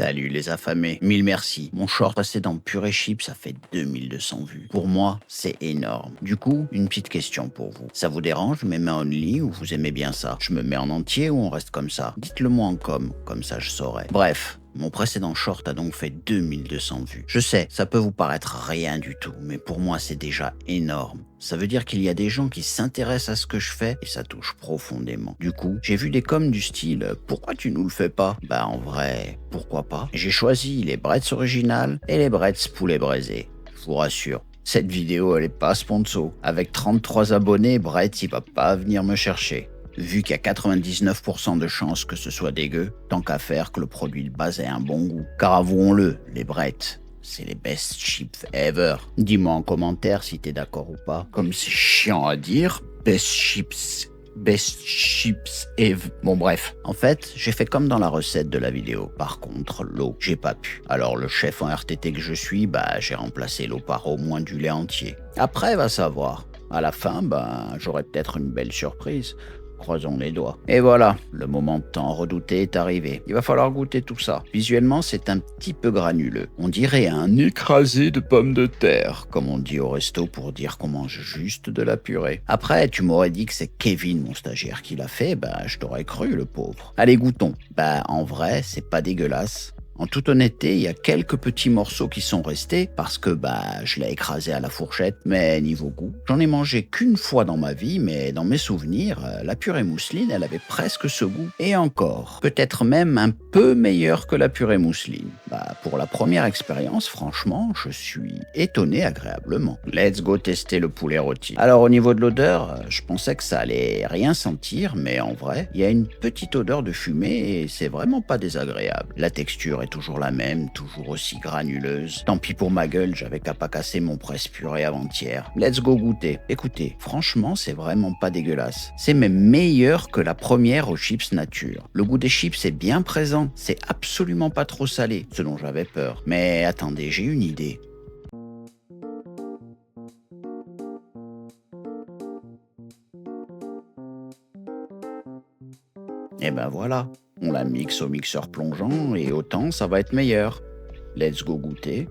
Salut les affamés, mille merci. Mon short précédent purée chips, ça fait 2200 vues. Pour moi, c'est énorme. Du coup, une petite question pour vous. Ça vous dérange, mes mains only, ou vous aimez bien ça? Je me mets en entier ou on reste comme ça? Dites-le moi en comme ça je saurai. Bref. Mon précédent short a donc fait 2200 vues. Je sais, ça peut vous paraître rien du tout, mais pour moi c'est déjà énorme. Ça veut dire qu'il y a des gens qui s'intéressent à ce que je fais et ça touche profondément. Du coup, j'ai vu des coms du style « Pourquoi tu nous le fais pas ?» Bah en vrai, pourquoi pas? J'ai choisi les Bretz originales et les Bretz poulet braisé. Je vous rassure. Cette vidéo elle est pas sponsor. Avec 33 abonnés, Bretz il va pas venir me chercher. Vu qu'il y a 99% de chances que ce soit dégueu, tant qu'à faire que le produit de base ait un bon goût. Car avouons-le, les Bretz, c'est les best chips ever. Dis-moi en commentaire si t'es d'accord ou pas. Comme c'est chiant à dire, best chips ever. Bon bref, en fait, j'ai fait comme dans la recette de la vidéo. Par contre, l'eau, j'ai pas pu. Alors le chef en RTT que je suis, j'ai remplacé l'eau par au moins du lait entier. Après, va savoir. À la fin, j'aurai peut-être une belle surprise. Croisons les doigts. Et voilà, le moment tant redouté est arrivé. Il va falloir goûter tout ça. Visuellement, c'est un petit peu granuleux. On dirait un écrasé de pommes de terre, comme on dit au resto pour dire qu'on mange juste de la purée. Après, tu m'aurais dit que c'est Kevin, mon stagiaire, qui l'a fait, je t'aurais cru, le pauvre. Allez, goûtons. En vrai, c'est pas dégueulasse. En toute honnêteté, il y a quelques petits morceaux qui sont restés parce que je l'ai écrasé à la fourchette, mais niveau goût, j'en ai mangé qu'une fois dans ma vie, mais dans mes souvenirs, la purée mousseline, elle avait presque ce goût. Et encore, peut-être même un peu meilleur que la purée mousseline. Pour la première expérience, franchement, je suis étonné agréablement. Let's go tester le poulet rôti. Alors au niveau de l'odeur, je pensais que ça allait rien sentir, mais en vrai, il y a une petite odeur de fumée et c'est vraiment pas désagréable. La texture est toujours la même, toujours aussi granuleuse. Tant pis pour ma gueule, j'avais qu'à pas casser mon presse-purée avant-hier. Let's go goûter. Écoutez, franchement, c'est vraiment pas dégueulasse. C'est même meilleur que la première aux chips nature. Le goût des chips est bien présent, c'est absolument pas trop salé, ce dont j'avais peur. Mais attendez, j'ai une idée. Et voilà, on la mixe au mixeur plongeant et autant ça va être meilleur. Let's go goûter.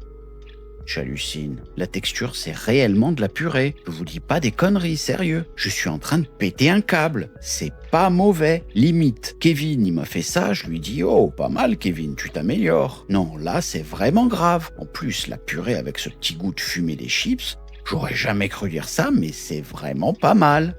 J'hallucine. La texture, c'est réellement de la purée. Je vous dis pas des conneries, sérieux. Je suis en train de péter un câble. C'est pas mauvais. Limite. Kevin, il m'a fait ça, je lui dis « Oh, pas mal Kevin, tu t'améliores. » Non, là, c'est vraiment grave. En plus, la purée avec ce petit goût de fumée des chips, j'aurais jamais cru dire ça, mais c'est vraiment pas mal.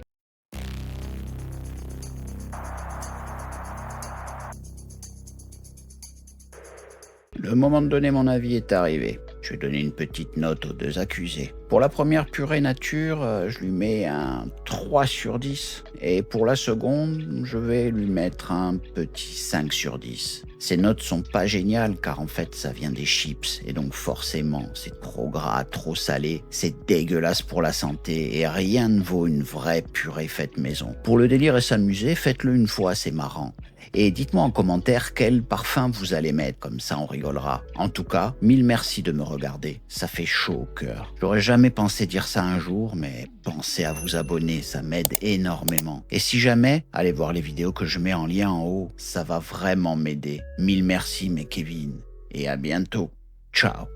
Le moment de donner mon avis est arrivé. Je vais donner une petite note aux deux accusés. Pour la première purée nature, je lui mets un 3 sur 10. Et pour la seconde, je vais lui mettre un petit 5 sur 10. Ces notes sont pas géniales car en fait ça vient des chips et donc forcément c'est trop gras, trop salé, c'est dégueulasse pour la santé et rien ne vaut une vraie purée faite maison. Pour le délire et s'amuser, faites-le une fois, c'est marrant. Et dites-moi en commentaire quel parfum vous allez mettre, comme ça on rigolera. En tout cas, mille merci de me regarder, ça fait chaud au cœur. J'aurais jamais pensé dire ça un jour, mais pensez à vous abonner, ça m'aide énormément. Et si jamais, allez voir les vidéos que je mets en lien en haut, ça va vraiment m'aider. Mille merci mes Kevin, et à bientôt. Ciao.